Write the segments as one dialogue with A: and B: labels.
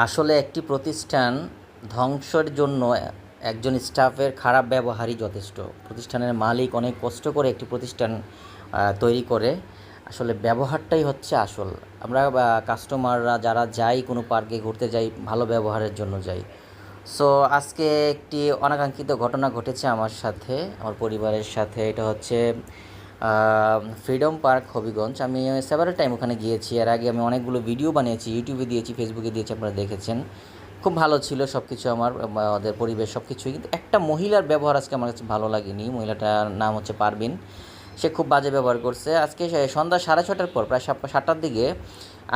A: আসলে একটি প্রতিষ্ঠান ধ্বংসের জন্য একজন স্টাফের খারাপ ব্যবহারই যথেষ্ট। প্রতিষ্ঠানের মালিক অনেক কষ্ট করে একটি প্রতিষ্ঠান তৈরি করে। আসলে ব্যবহারটাই হচ্ছে আসল। আমরা কাস্টমাররা যারা যাই কোনো পার্কে ঘুরতে যাই ভালো ব্যবহারের জন্য যাই। সো আজকে একটি অনাকাঙ্ক্ষিত ঘটনা ঘটেছে আমার সাথে, আমার পরিবারের সাথে। এটা হচ্ছে ফ্রিডম পার্ক হবিগঞ্জ। আমি সেভারাল টাইম ওখানে গিয়েছি। এর আগে আমি অনেকগুলো ভিডিও বানিয়েছি, ইউটিউবে দিয়েছি, ফেসবুকে দিয়েছি, আপনারা দেখেছেন। খুব ভালো ছিল সব কিছু, আমার ওদের পরিবেশ সব কিছুই। কিন্তু একটা মহিলার ব্যবহার আজকে আমার কাছে ভালো লাগেনি। মহিলাটার নাম হচ্ছে পারভিন। সে খুব বাজে ব্যবহার করছে। আজকে সন্ধ্যা 6:30টার পর, প্রায় 7টার দিকে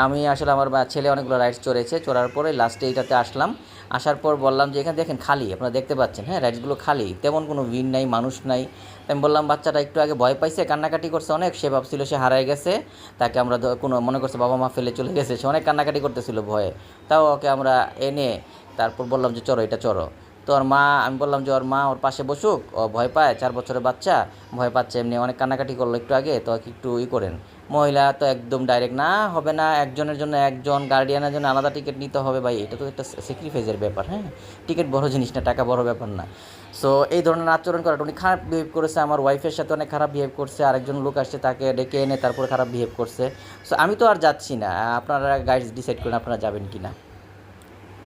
A: আমি আসলে আমার ছেলে অনেকগুলো রাইডস চড়েছে। চড়ার পরে লাস্টে এইটাতে আসলাম। আসার পর বললাম যে এখানে দেখেন খালি, আপনারা দেখতে পাচ্ছেন, হ্যাঁ, রাইডসগুলো খালি, তেমন কোনো ভিড় নাই, মানুষ নাই। আমি বললাম বাচ্চাটা একটু আগে ভয় পাইছে, কান্নাকাটি করছে অনেক। সে ভাবছিল সে হারায় গেছে, তাকে আমরা কোনো মনে করছে বাবা মা ফেলে চলে গেছে। সে অনেক কান্নাকাটি করতেছিল ভয়ে। তাও ওকে আমরা এনে তারপর বললাম যে চলো, এটা চড়ো। তো ওর মা, আমি বললাম যে ওর মা ওর পাশে বসুক, ও ভয় পায়, 4 বছরের বাচ্চা, ভয় পাচ্ছে এমনি, অনেক কান্নাকাটি করলো একটু আগে, তো একটু করেন। মহিলা তো একদম ডাইরেক্ট, না হবে না, একজনের জন্য একজন, গার্ডিয়ানের জন্য আলাদা টিকিট নিতে হবে। ভাই, এটা তো একটা স্যাক্রিফাইসের ব্যাপার, হ্যাঁ, টিকিট বড় জিনিস না, টাকা বড় ব্যাপার না। সো এই ধরনের আচরণ করাটা উনি খারাপ বিহেভ করেছে। আমার ওয়াইফের সাথে অনেক খারাপ বিহেভ করছে। আরেকজন লোক আসছে, তাকে ডেকে এনে তারপরে খারাপ বিহেভ করছে। সো আমি তো আর যাচ্ছি না, আপনারা গাইডস ডিসাইড করেন আপনারা যাবেন কি না।